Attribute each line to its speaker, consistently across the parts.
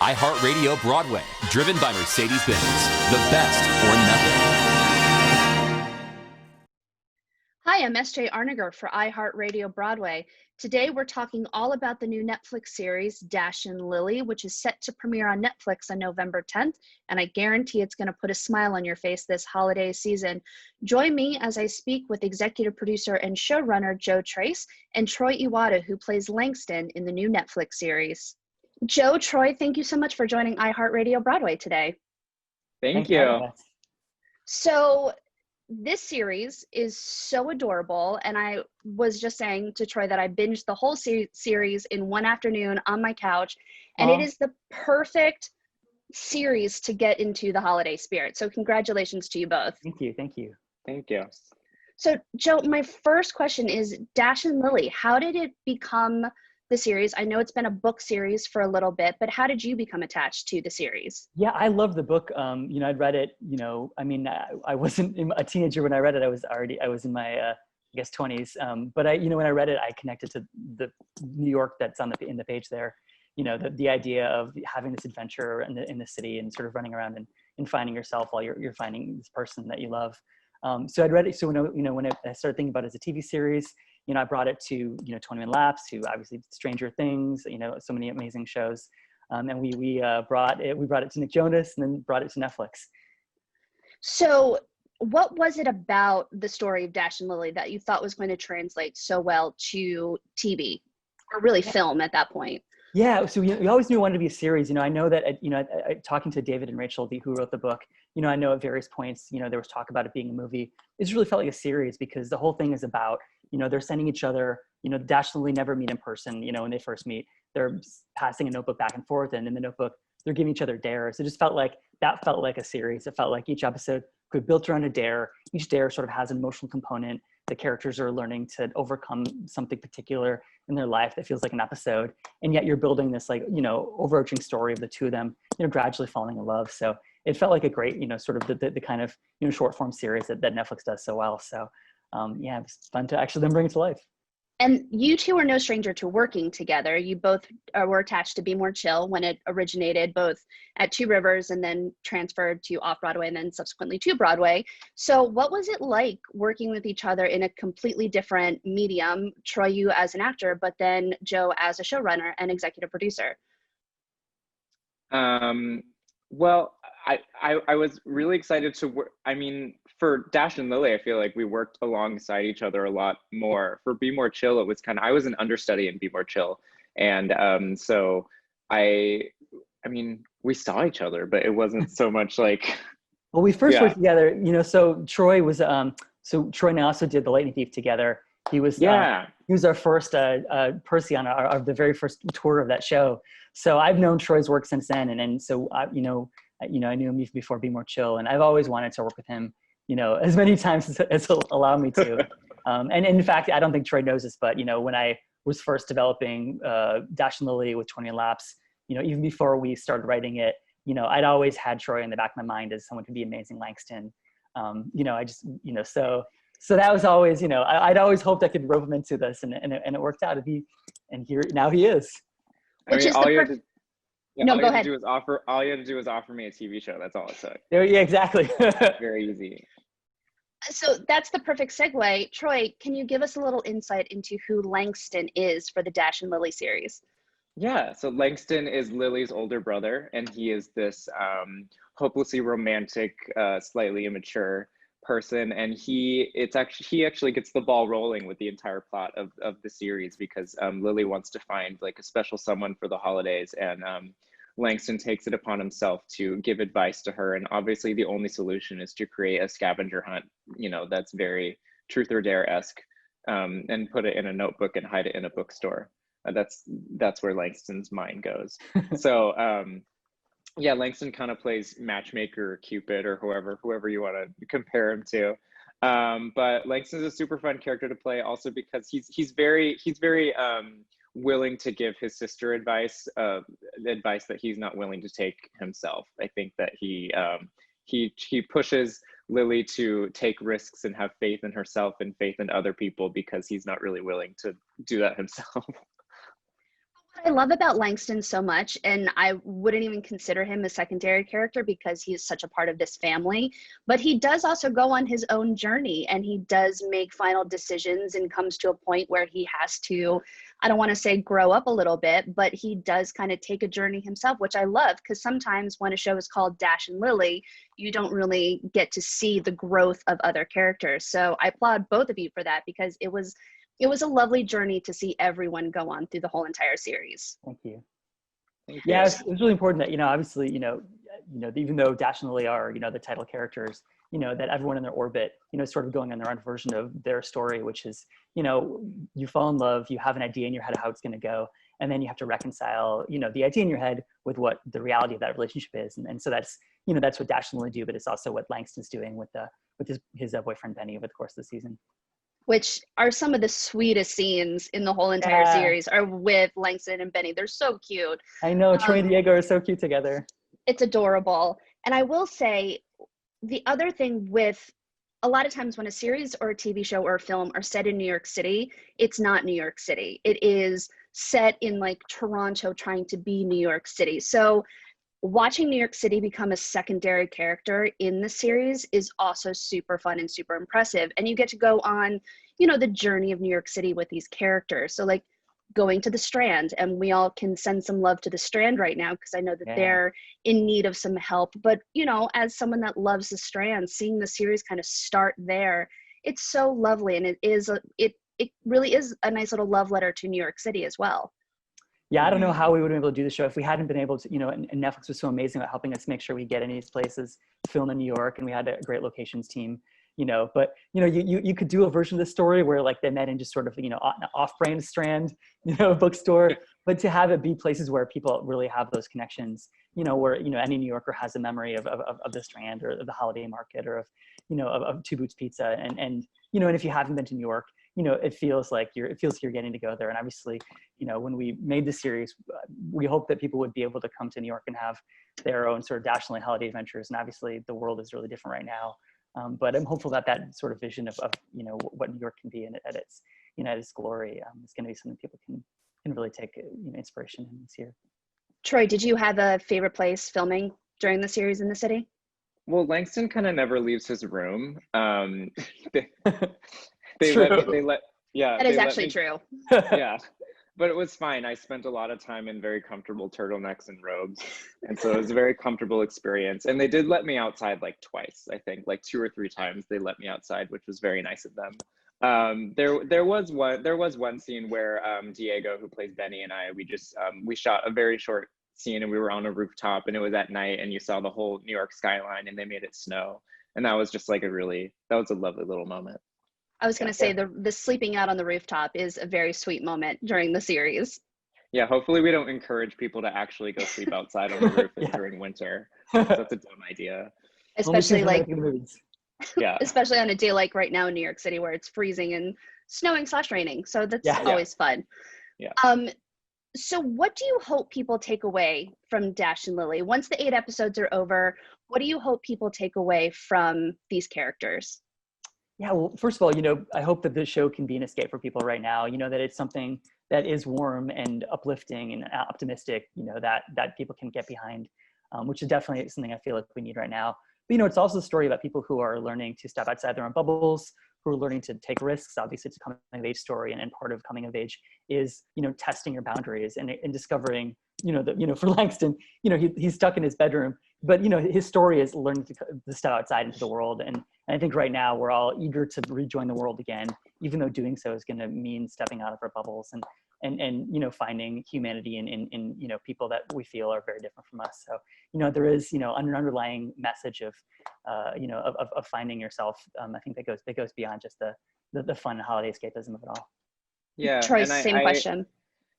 Speaker 1: iHeartRadio Broadway, driven by Mercedes-Benz. The best or nothing.
Speaker 2: Hi, I'm S.J. Arniger for iHeartRadio Broadway. Today we're talking all about the new Netflix series, Dash and Lily, which is set to premiere on Netflix on November 10th, and I guarantee it's going to put a smile on your face this holiday season. Join me as I speak with executive producer and showrunner Joe Tracz and Troy Iwata, who plays Langston in the new Netflix series. Joe, Troy, thank you so much for joining iHeartRadio Broadway today.
Speaker 3: Thank you.
Speaker 2: So this series is so adorable, and I was just saying to Troy that I binged the whole series in one afternoon on my couch, and it is the perfect series to get into the holiday spirit. So congratulations to you both.
Speaker 3: Thank you.
Speaker 4: Thank you.
Speaker 2: So Joe, my first question is Dash and Lily. How did it become the series? I know it's been a book series for a little bit, but how did you become attached to the series?
Speaker 4: Yeah, I love the book. I'd read it, I wasn't a teenager when I read it. I was in my, 20s. But when I read it, I connected to the New York that's in the page there. The idea of having this adventure in the city and sort of running around and finding yourself while you're finding this person that you love. So I'd read it. So when I started thinking about it as a TV series, I brought it to 21 Laps, who obviously Stranger Things, so many amazing shows, and we brought it to Nick Jonas and then brought it to Netflix.
Speaker 2: So what was it about the story of Dash and Lily that you thought was going to translate so well to TV, or really film at that point?
Speaker 4: Yeah, so we always knew it wanted to be a series. I know that talking to David and Rachel, who wrote the book, I know at various points, there was talk about it being a movie. It just really felt like a series because the whole thing is about, they're sending each other, Dash and Lily never meet in person, when they first meet. They're passing a notebook back and forth, and in the notebook, they're giving each other dares. It just felt like a series. It felt like each episode could be built around a dare. Each dare sort of has an emotional component. The characters are learning to overcome something particular in their life that feels like an episode. And yet you're building this overarching story of the two of them, gradually falling in love. So it felt like a great, sort of the kind of, short form series that Netflix does so well. So it was fun to actually then bring it to life.
Speaker 2: And you two are no stranger to working together. You both were attached to Be More Chill when it originated both at Two Rivers and then transferred to Off-Broadway and then subsequently to Broadway. So what was it like working with each other in a completely different medium? Troy, you as an actor, but then Joe as a showrunner and executive producer.
Speaker 3: Well, I was really excited to work. For Dash and Lily, I feel like we worked alongside each other a lot more. For Be More Chill, it was I was an understudy in Be More Chill. And so we saw each other, but it wasn't so much like.
Speaker 4: Well, we first worked together, so Troy was, Troy and I also did The Lightning Thief together. He was our first Percy on the very first tour of that show. So I've known Troy's work since then. And so, I knew him even before Be More Chill. And I've always wanted to work with him, as many times as he'll allow me to. And in fact, I don't think Troy knows this, but, when I was first developing Dash and Lily with 20 Laps, even before we started writing it, I'd always had Troy in the back of my mind as someone who could be amazing Langston. So that was always, I'd always hoped I could rope him into this, and it worked out. Now he is.
Speaker 3: All you had to do was offer me a TV show. That's all it took.
Speaker 4: Yeah, exactly.
Speaker 3: Very easy.
Speaker 2: So that's the perfect segue. Troy, can you give us a little insight into who Langston is for the Dash and Lily series?
Speaker 3: Yeah, so Langston is Lily's older brother, and he is this hopelessly romantic, slightly immature person, and he actually gets the ball rolling with the entire plot of the series because Lily wants to find like a special someone for the holidays, and Langston takes it upon himself to give advice to her, and obviously the only solution is to create a scavenger hunt, that's very Truth or Dare-esque, and put it in a notebook and hide it in a bookstore. That's where Langston's mind goes. So Langston kind of plays matchmaker or Cupid or whoever you want to compare him to. But Langston's a super fun character to play also because he's very willing to give his sister advice that he's not willing to take himself. I think that he pushes Lily to take risks and have faith in herself and faith in other people because he's not really willing to do that himself.
Speaker 2: I love about Langston so much, and I wouldn't even consider him a secondary character because he is such a part of this family, but he does also go on his own journey and he does make final decisions and comes to a point where he has to, I don't want to say grow up a little bit, but he does kind of take a journey himself, which I love because sometimes when a show is called Dash and Lily, you don't really get to see the growth of other characters. So I applaud both of you for that because it was a lovely journey to see everyone go on through the whole entire series.
Speaker 4: Thank you.
Speaker 3: Thank
Speaker 4: Yeah,
Speaker 3: you.
Speaker 4: it was really important that, obviously, even though Dash and Lily are, the title characters, that everyone in their orbit, is sort of going on their own version of their story, which is, you fall in love, you have an idea in your head of how it's going to go, and then you have to reconcile, the idea in your head with what the reality of that relationship is. And so that's, that's what Dash and Lily do, but it's also what Langston's doing with his boyfriend Benny over the course of the season.
Speaker 2: Which are some of the sweetest scenes in the whole entire series are with Langston and Benny. They're so cute.
Speaker 4: I know, Troy and Diego are so cute together.
Speaker 2: It's adorable. And I will say, the other thing with a lot of times when a series or a TV show or a film are set in New York City, it's not New York City. It is set in like Toronto trying to be New York City. So watching New York City become a secondary character in the series is also super fun and super impressive. And you get to go on, the journey of New York City with these characters. So like going to the Strand, and we all can send some love to the Strand right now because I know that they're in need of some help. But, as someone that loves the Strand, seeing the series kind of start there, it's so lovely. And it really is a nice little love letter to New York City as well.
Speaker 4: Yeah, I don't know how we would have been able to do the show if we hadn't been able to, and Netflix was so amazing about helping us make sure we get in these places, film in New York, and we had a great locations team, but, you could do a version of the story where like they met in just sort of, an off-brand Strand, bookstore, but to have it be places where people really have those connections, where, any New Yorker has a memory of the Strand or the Holiday Market or of Two Boots Pizza. And if you haven't been to New York, it feels like you're getting to go there. And obviously, when we made the series, we hope that people would be able to come to New York and have their own sort of Dash and Lily holiday adventures. And obviously the world is really different right now. But I'm hopeful that sort of vision of what New York can be at its glory is going to be something people can really take inspiration in this year.
Speaker 2: Troy, did you have a favorite place filming during the series in the city?
Speaker 3: Well, Langston kind of never leaves his room. They let yeah.
Speaker 2: That is actually true.
Speaker 3: Yeah, but it was fine. I spent a lot of time in very comfortable turtlenecks and robes, and so it was a very comfortable experience. And they did let me outside like twice, I think, like 2 or 3 times they let me outside, which was very nice of them. There was one scene where Diego, who plays Benny, and I, we shot a very short scene, and we were on a rooftop, and it was at night, and you saw the whole New York skyline, and they made it snow, and that was just like that was a lovely little moment.
Speaker 2: I was going to say the sleeping out on the rooftop is a very sweet moment during the series.
Speaker 3: Yeah, hopefully we don't encourage people to actually go sleep outside on the roof during winter. That's a dumb idea.
Speaker 2: Especially especially on a day like right now in New York City where it's freezing and snowing / raining. So that's always fun.
Speaker 3: Yeah.
Speaker 2: So what do you hope people take away from Dash and Lily? Once the 8 episodes are over, what do you hope people take away from these characters?
Speaker 4: Yeah, well, first of all, I hope that this show can be an escape for people right now, that it's something that is warm and uplifting and optimistic, that people can get behind, which is definitely something I feel like we need right now. But, it's also a story about people who are learning to step outside their own bubbles, who are learning to take risks. Obviously, it's a coming of age story, and part of coming of age is, testing your boundaries and discovering, for Langston, he's stuck in his bedroom, but, his story is learning to step outside into the world. And I think right now we're all eager to rejoin the world again, even though doing so is going to mean stepping out of our bubbles and finding humanity in people that we feel are very different from us. So, there is, an underlying message of finding yourself. I think that goes beyond just the fun holiday escapism of it all.
Speaker 3: Yeah.
Speaker 2: Troy, same question.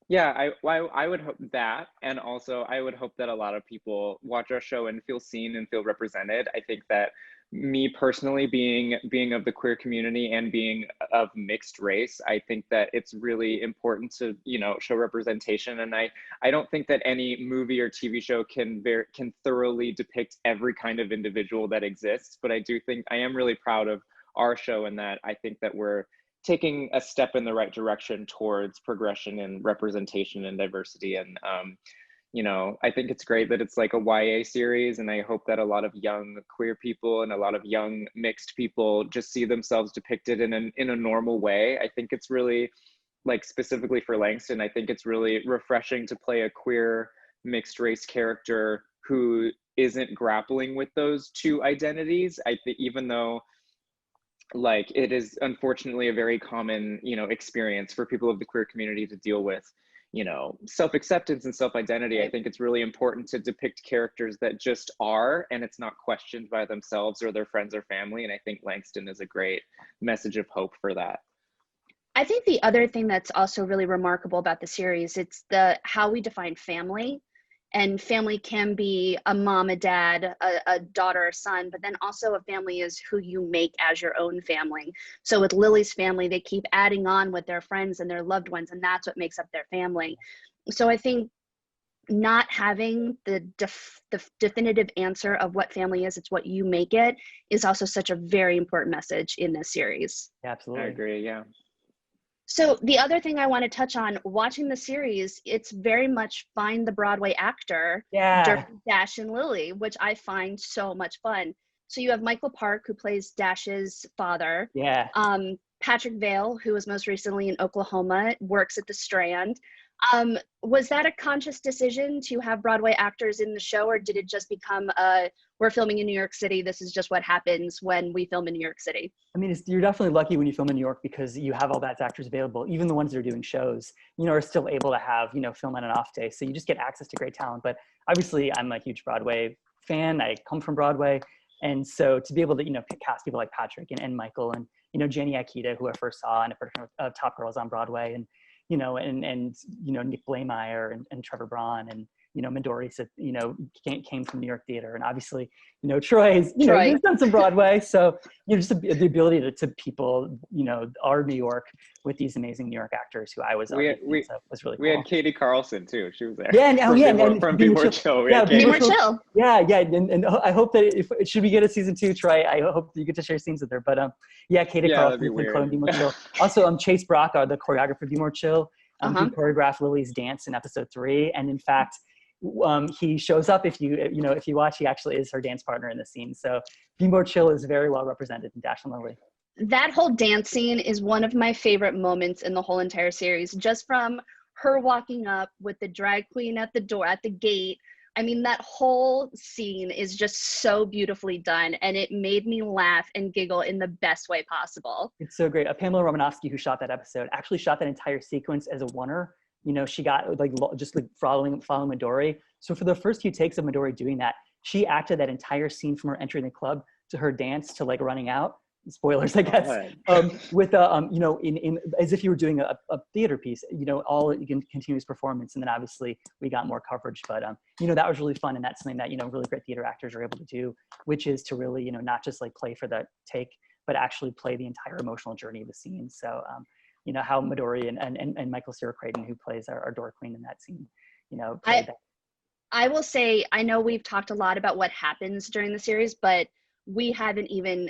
Speaker 3: Yeah, I would hope that, and also I would hope that a lot of people watch our show and feel seen and feel represented. I think that me personally, being of the queer community and being of mixed race, I think that it's really important to show representation. And I don't think that any movie or TV show can thoroughly depict every kind of individual that exists. But I do think I am really proud of our show, and that I think that we're taking a step in the right direction towards progression and representation and diversity. And you know, I think it's great that it's like a YA series, and I hope that a lot of young queer people and a lot of young mixed people just see themselves depicted in a normal way. I think it's really, like, specifically for Langston, I think it's really refreshing to play a queer mixed race character who isn't grappling with those two identities. I think even though, like, it is unfortunately a very common, you know, experience for people of the queer community to deal with, you know, self-acceptance and self-identity. I think it's really important to depict characters that just are, and it's not questioned by themselves or their friends or family. And I think Langston is a great message of hope for that.
Speaker 2: I think the other thing that's also really remarkable about the series, it's how we define family. And family can be a mom, a dad, a daughter, a son, but then also a family is who you make as your own family. So with Lily's family, they keep adding on with their friends and their loved ones, and that's what makes up their family. So I think not having the definitive answer of what family is, it's what you make it, is also such a very important message in this series.
Speaker 4: Yeah, absolutely.
Speaker 3: I agree, yeah.
Speaker 2: So the other thing I want to touch on, watching the series, it's very much find the Broadway actor during Dash and Lily, which I find so much fun. So you have Michael Park, who plays Dash's father.
Speaker 4: Yeah.
Speaker 2: Patrick Vale, who was most recently in Oklahoma, works at the Strand. Was that a conscious decision to have Broadway actors in the show, or did it just become we're filming in New York City, this is just what happens when we film in New York City?
Speaker 4: I mean, you're definitely lucky when you film in New York because you have all that actors available. Even the ones that are doing shows, you know, are still able to have, you know, film on an off day. So you just get access to great talent. But obviously I'm a huge Broadway fan. I come from Broadway. And so to be able to, you know, cast people like Patrick and Michael and, you know, Jenny Akita, who I first saw in a production of Top Girls on Broadway, and, you know, and you know, Nick Blameyer and Trevor Braun and, you know, Midori, you know, came from New York theater. And obviously, you know, Troy's done some Broadway. So, you know, just the ability to people, you know, our New York with these amazing New York actors who I was was really cool.
Speaker 3: We had Katie Carlson too. She was there.
Speaker 4: Yeah, and
Speaker 3: from Be More Chill.
Speaker 4: Yeah,
Speaker 2: Be More Chill.
Speaker 4: Yeah, and I hope that should we get a season 2, Troy, I hope you get to share scenes with her. But yeah, Katie Carlson and Be More Chill. Also, Chase Brock, the choreographer of Be More Chill, he choreographed Lily's dance in episode 3, and in fact, he shows up if you watch. He actually is her dance partner in the scene. So Be More Chill is very well represented in Dash and Lily.
Speaker 2: That whole dance scene is one of my favorite moments in the whole entire series, just from her walking up with the drag queen at the door, at the gate. I mean, that whole scene is just so beautifully done, and it made me laugh and giggle in the best way possible.
Speaker 4: It's so great. Pamela Romanowski, who shot that episode, actually shot that entire sequence as a oneer. You know, she got just following Midori. So for the first few takes of Midori doing that, she acted that entire scene from her entering the club to her dance to like running out. Spoilers, I guess. With you know, in as if you were doing a theater piece. You know, all continuous performance, and then obviously we got more coverage. But you know, that was really fun, and that's something that, you know, really great theater actors are able to do, which is to really, you know, not just like play for the take, but actually play the entire emotional journey of the scene. So you know, how Midori and Michael Cera Creighton, who plays our door queen in that scene, you know,
Speaker 2: I will say, I know we've talked a lot about what happens during the series, but we haven't even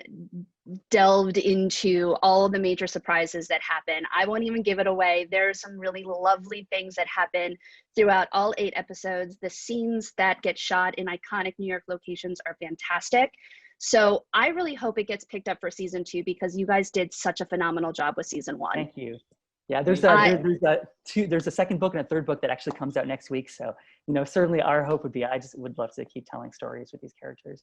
Speaker 2: delved into all of the major surprises that happen. I won't even give it away. There are some really lovely things that happen throughout all 8 episodes. The scenes that get shot in iconic New York locations are fantastic. So I really hope it gets picked up for season 2, because you guys did such a phenomenal job with season 1.
Speaker 4: Thank you. Yeah, there's a second book and a third book that actually comes out next week. So, you know, certainly our hope would be, I just would love to keep telling stories with these characters.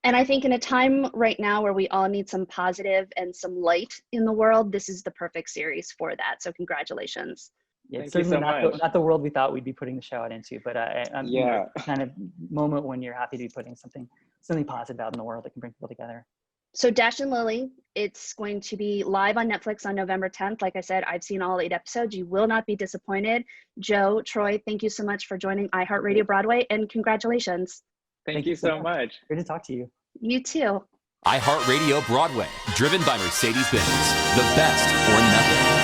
Speaker 2: And I think in a time right now where we all need some positive and some light in the world, this is the perfect series for that. So congratulations.
Speaker 4: Yeah, it's certainly not the world we thought we'd be putting the show out into, but I'm you know, kind of moment when you're happy to be putting something positive out in the world that can bring people together.
Speaker 2: So Dash and Lily, it's going to be live on Netflix on November 10th. Like I said, I've seen all 8 episodes. You will not be disappointed. Joe, Troy, thank you so much for joining iHeartRadio Broadway, and congratulations.
Speaker 3: Thank you so much.
Speaker 4: Great to talk to you.
Speaker 2: You too.
Speaker 1: iHeartRadio Broadway, driven by Mercedes-Benz. The best or nothing.